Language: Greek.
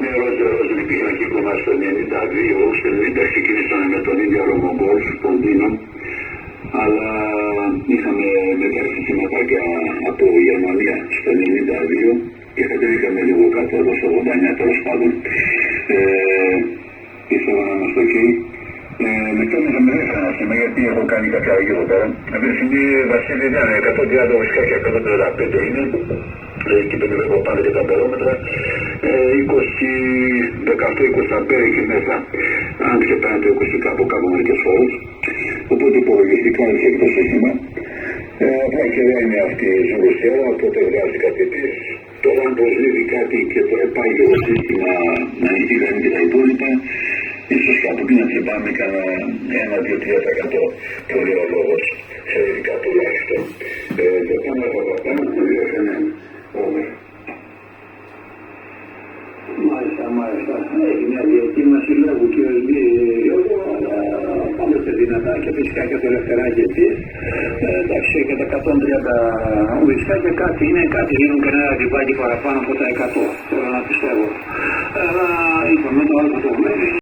Ρόζερος υπήρχαν κύκλωμα στο 92, στο 90 ξεκίνησαμε με τον ίδιο Ρωμογκόλ, τον Δίνο, αλλά είχαμε μερικά συστηματάκια από Γερμανία στο 92 και κατέβηκαμε λίγο κάτω εδώ στο 89 τέλος πάντων. Ήθελα να είμαστε εκεί. Μετά με δεν θα γιατί έχω κάνει κάποια αλλαγή εδώ πέρα. Αυτή τη στιγμή Βασίλη ήταν 130 βασικά και 135 είναι. Εκεί περιμένω πάνε και τα αμπερόμετρα. 18-25 εκεί μέσα. Αν ξεπέραν το 20 κάπου μερικές φορές. Οπότε υπολογιστικά έχει το σύστημα. Απλά και δεν είναι αυτή η ζουρουσία, οπότε βγάζει κάτι της. Τώρα αν προσλήβει κάτι και το πάει το σύστημα να ανοιχτεί κάνει και τα υπόλοιπα, ίσως κάπου και να τσιμπάμε κανένα 1-2-3% το βιολόγος, θεωρητικά τουλάχιστον. Και πάμε από αυτά, διαφωνέμε. Μάλιστα. Έχει μια διακύμαση λόγου και ο Γιώργο, αλλά πάμε σε δυνατά και φυσικά και το ελευθεράκι επίσης. Εντάξει, και τα 130 ουισκάκια κάτι είναι, κάτι δίνουν και ένα διπάκι παραπάνω από τα 100, θέλω να πιστεύω. Αλλά είπαμε το άλλο το